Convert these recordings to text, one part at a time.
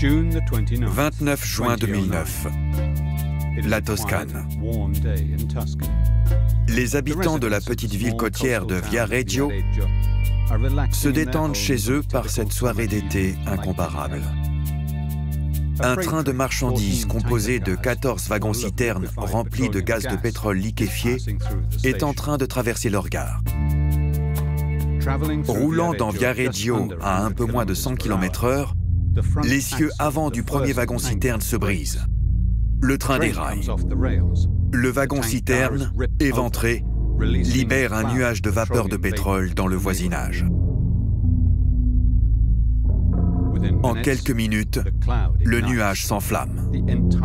29 juin 2009, la Toscane. Les habitants de la petite ville côtière de Viareggio se détendent chez eux par cette soirée d'été incomparable. Un train de marchandises composé de 14 wagons-citernes remplis de gaz de pétrole liquéfié est en train de traverser leur gare. Roulant dans Viareggio à un peu moins de 100 km/h, l'essieu avant du premier wagon-citerne se brise. Le train déraille. Le wagon-citerne, éventré, libère un nuage de vapeur de pétrole dans le voisinage. En quelques minutes, le nuage s'enflamme.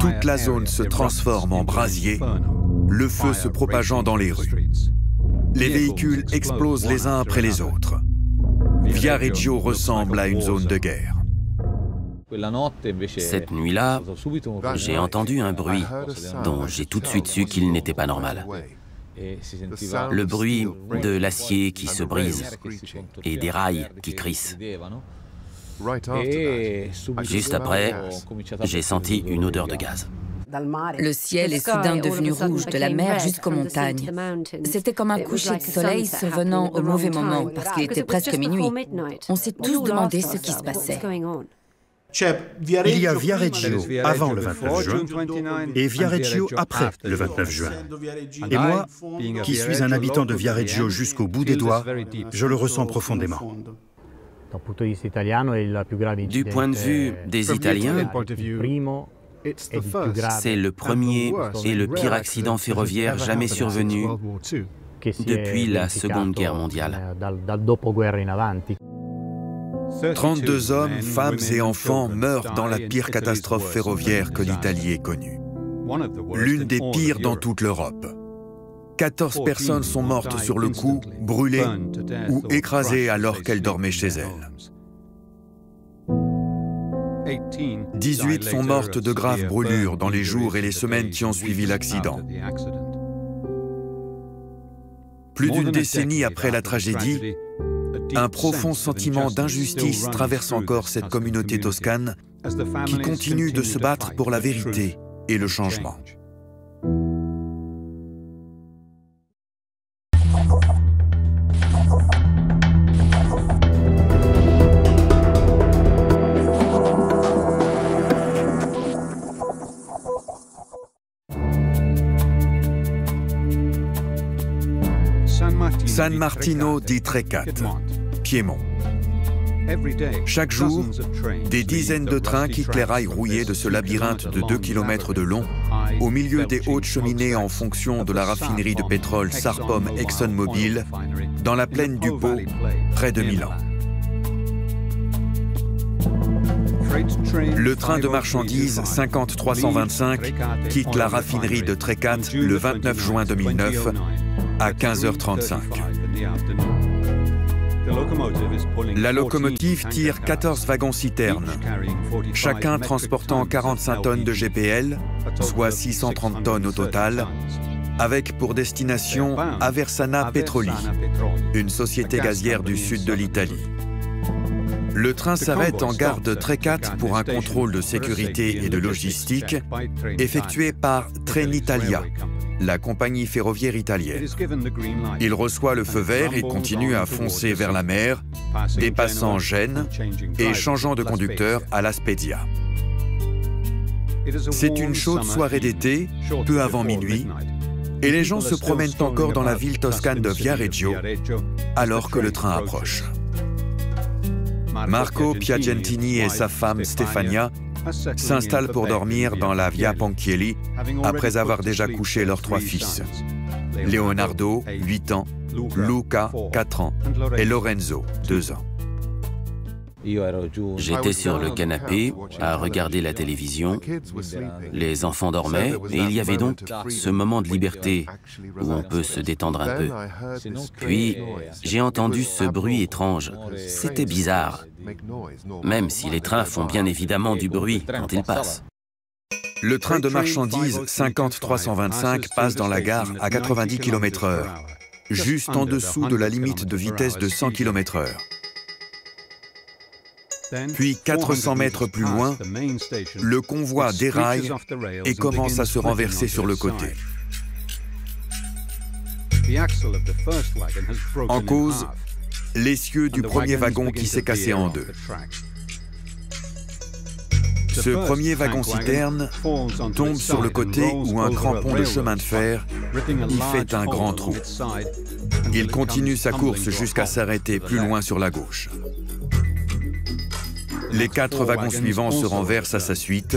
Toute la zone se transforme en brasier, le feu se propageant dans les rues. Les véhicules explosent les uns après les autres. Viareggio ressemble à une zone de guerre. Cette nuit-là, j'ai entendu un bruit dont j'ai tout de suite su qu'il n'était pas normal. Le bruit de l'acier qui se brise et des rails qui crissent. Juste après, j'ai senti une odeur de gaz. Le ciel est soudain devenu rouge, de la mer jusqu'aux montagnes. C'était comme un coucher de soleil survenant au mauvais moment, parce qu'il était presque minuit. On s'est tous demandé ce qui se passait. Il y a Viareggio avant le 29 juin et Viareggio après le 29 juin. Et moi, qui suis un habitant de Viareggio jusqu'au bout des doigts, je le ressens profondément. Du point de vue des Italiens, c'est le premier et le pire accident ferroviaire jamais survenu depuis la Seconde Guerre mondiale. 32 hommes, femmes et enfants meurent dans la pire catastrophe ferroviaire que l'Italie ait connue. L'une des pires dans toute l'Europe. 14 personnes sont mortes sur le coup, brûlées ou écrasées alors qu'elles dormaient chez elles. 18 sont mortes de graves brûlures dans les jours et les semaines qui ont suivi l'accident. Plus d'une décennie après la tragédie, un profond sentiment d'injustice traverse encore cette communauté toscane qui continue de se battre pour la vérité et le changement. San Martino di Trecate, Piémont. Chaque jour, des dizaines de trains quittent les rails rouillés de ce labyrinthe de 2 km de long, au milieu des hautes cheminées en fonction de la raffinerie de pétrole Sarpom ExxonMobil, dans la plaine du Pô, près de Milan. Le train de marchandises 50325 quitte la raffinerie de Trecate le 29 juin 2009 à 15h35. La locomotive tire 14 wagons-citernes, chacun transportant 45 tonnes de GPL, soit 630 tonnes au total, avec pour destination Aversana Petroli, une société gazière du sud de l'Italie. Le train s'arrête en gare de Trecate pour un contrôle de sécurité et de logistique effectué par Trenitalia, la compagnie ferroviaire italienne. Il reçoit le feu vert et continue à foncer vers la mer, dépassant Gênes et changeant de conducteur à La Spezia. C'est une chaude soirée d'été, peu avant minuit, et les gens se promènent encore dans la ville toscane de Viareggio alors que le train approche. Marco Piagentini et sa femme Stefania s'installent pour dormir dans la Via Ponchielli après avoir déjà couché leurs 3 fils. Leonardo, 8 ans, Luca, 4 ans, et Lorenzo, 2 ans. J'étais sur le canapé à regarder la télévision. Les enfants dormaient et il y avait donc ce moment de liberté où on peut se détendre un peu. Puis, j'ai entendu ce bruit étrange. C'était bizarre, même si les trains font bien évidemment du bruit quand ils passent. Le train de marchandises 50325 passe dans la gare à 90 km/h, juste en dessous de la limite de vitesse de 100 km/h. Puis 400 mètres plus loin, le convoi déraille et commence à se renverser sur le côté. En cause, l'essieu du premier wagon qui s'est cassé en deux. Ce premier wagon-citerne tombe sur le côté où un crampon de chemin de fer y fait un grand trou. Il continue sa course jusqu'à s'arrêter plus loin sur la gauche. Les 4 wagons suivants se renversent à sa suite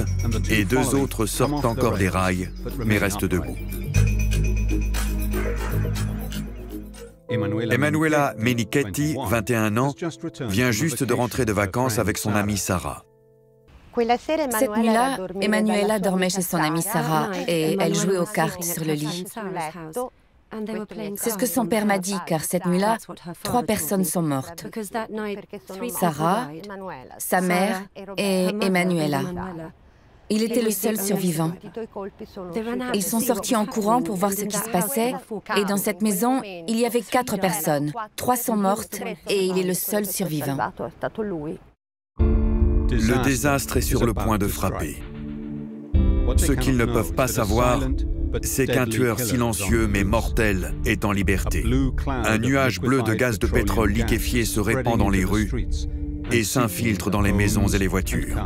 et 2 autres sortent encore des rails, mais restent debout. Emanuela Menichetti, 21 ans, vient juste de rentrer de vacances avec son amie Sarah. Cette nuit-là, Emanuela dormait chez son amie Sarah et elle jouait aux cartes sur le lit. C'est ce que son père m'a dit, car cette nuit-là, 3 personnes sont mortes. Sarah, sa mère et Emanuela. Il était le seul survivant. Ils sont sortis en courant pour voir ce qui se passait, et dans cette maison, il y avait 4 personnes. 3 sont mortes et il est le seul survivant. Le désastre est sur le point de frapper. Ce qu'ils ne peuvent pas savoir, c'est qu'un tueur silencieux mais mortel est en liberté. Un nuage bleu de gaz de pétrole liquéfié se répand dans les rues et s'infiltre dans les maisons et les voitures.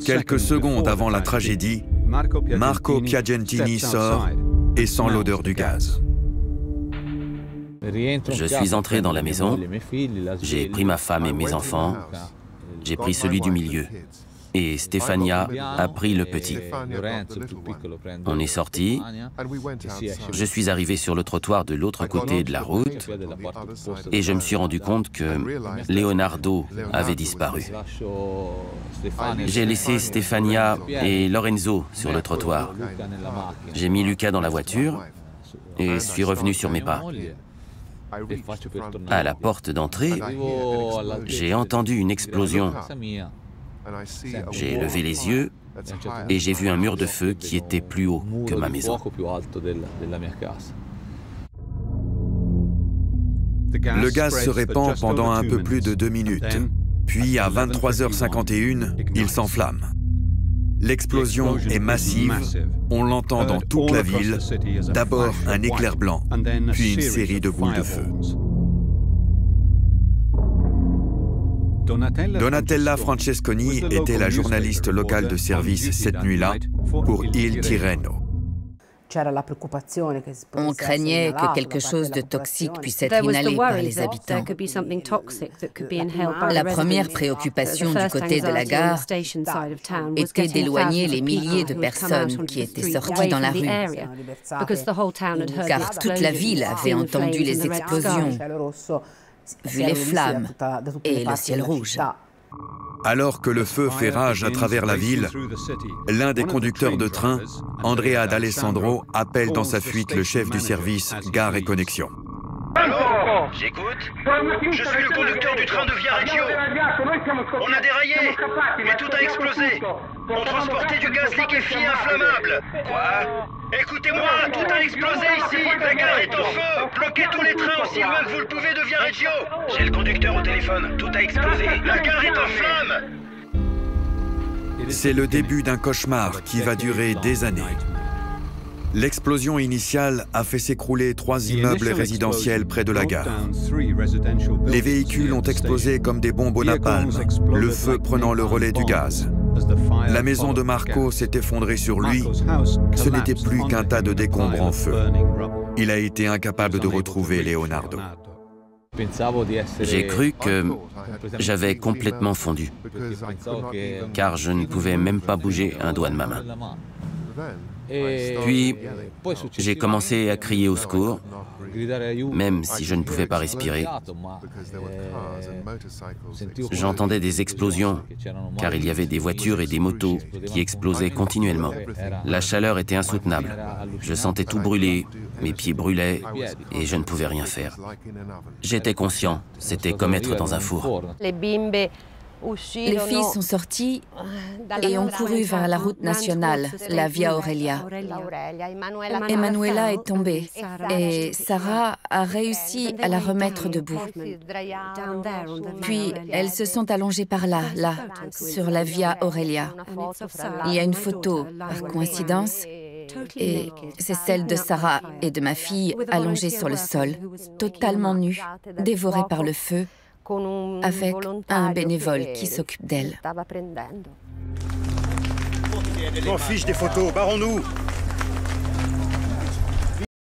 Quelques secondes avant la tragédie, Marco Piagentini sort et sent l'odeur du gaz. Je suis entré dans la maison, j'ai pris ma femme et mes enfants, j'ai pris celui du milieu, et Stefania a pris le petit. On est sortis, je suis arrivé sur le trottoir de l'autre côté de la route, et je me suis rendu compte que Leonardo avait disparu. J'ai laissé Stefania et Lorenzo sur le trottoir. J'ai mis Luca dans la voiture, et suis revenu sur mes pas. À la porte d'entrée, j'ai entendu une explosion. J'ai levé les yeux et j'ai vu un mur de feu qui était plus haut que ma maison. Le gaz se répand pendant un peu plus de 2 minutes. Puis, à 23h51, il s'enflamme. L'explosion est massive, on l'entend dans toute la ville, d'abord un éclair blanc, puis une série de boules de feu. Donatella Francesconi était la journaliste locale de service cette nuit-là pour Il Tirreno. On craignait que quelque chose de toxique puisse être inhalé par les habitants. La première préoccupation du côté de la gare était d'éloigner les milliers de personnes qui étaient sorties dans la rue, car toute la ville avait entendu les explosions, vu les flammes et le ciel rouge. Alors que le feu fait rage à travers la ville, l'un des conducteurs de train, Andrea D'Alessandro, appelle dans sa fuite le chef du service Gare et Connexion. Allô? J'écoute. Je suis le conducteur du train de Viareggio. On a déraillé, mais tout a explosé. On transportait du gaz liquéfié inflammable. Quoi? Écoutez-moi, tout a explosé ici. La gare est en feu. Bloquez tous les trains aussi loin que vous le pouvez de Viareggio. J'ai le conducteur au téléphone. Tout a explosé. La gare est en flammes. C'est le début d'un cauchemar qui va durer des années. L'explosion initiale a fait s'écrouler 3 immeubles résidentiels près de la gare. Les véhicules ont explosé comme des bombes au napalm, le feu prenant le relais du gaz. La maison de Marco s'est effondrée sur lui. Ce n'était plus qu'un tas de décombres en feu. Il a été incapable de retrouver Leonardo. J'ai cru que j'avais complètement fondu, car je ne pouvais même pas bouger un doigt de ma main. Puis, j'ai commencé à crier au secours, même si je ne pouvais pas respirer. J'entendais des explosions, car il y avait des voitures et des motos qui explosaient continuellement. La chaleur était insoutenable. Je sentais tout brûler, mes pieds brûlaient et je ne pouvais rien faire. J'étais conscient, c'était comme être dans un four. Les filles sont sorties et ont couru vers la route nationale, la Via Aurelia. Emanuela est tombée et Sarah a réussi à la remettre debout. Puis elles se sont allongées par là, sur la Via Aurelia. Il y a une photo, par coïncidence, et c'est celle de Sarah et de ma fille allongées sur le sol, totalement nues, dévorées par le feu, avec un bénévole qui s'occupe d'elle. On fiche des photos, barrons-nous!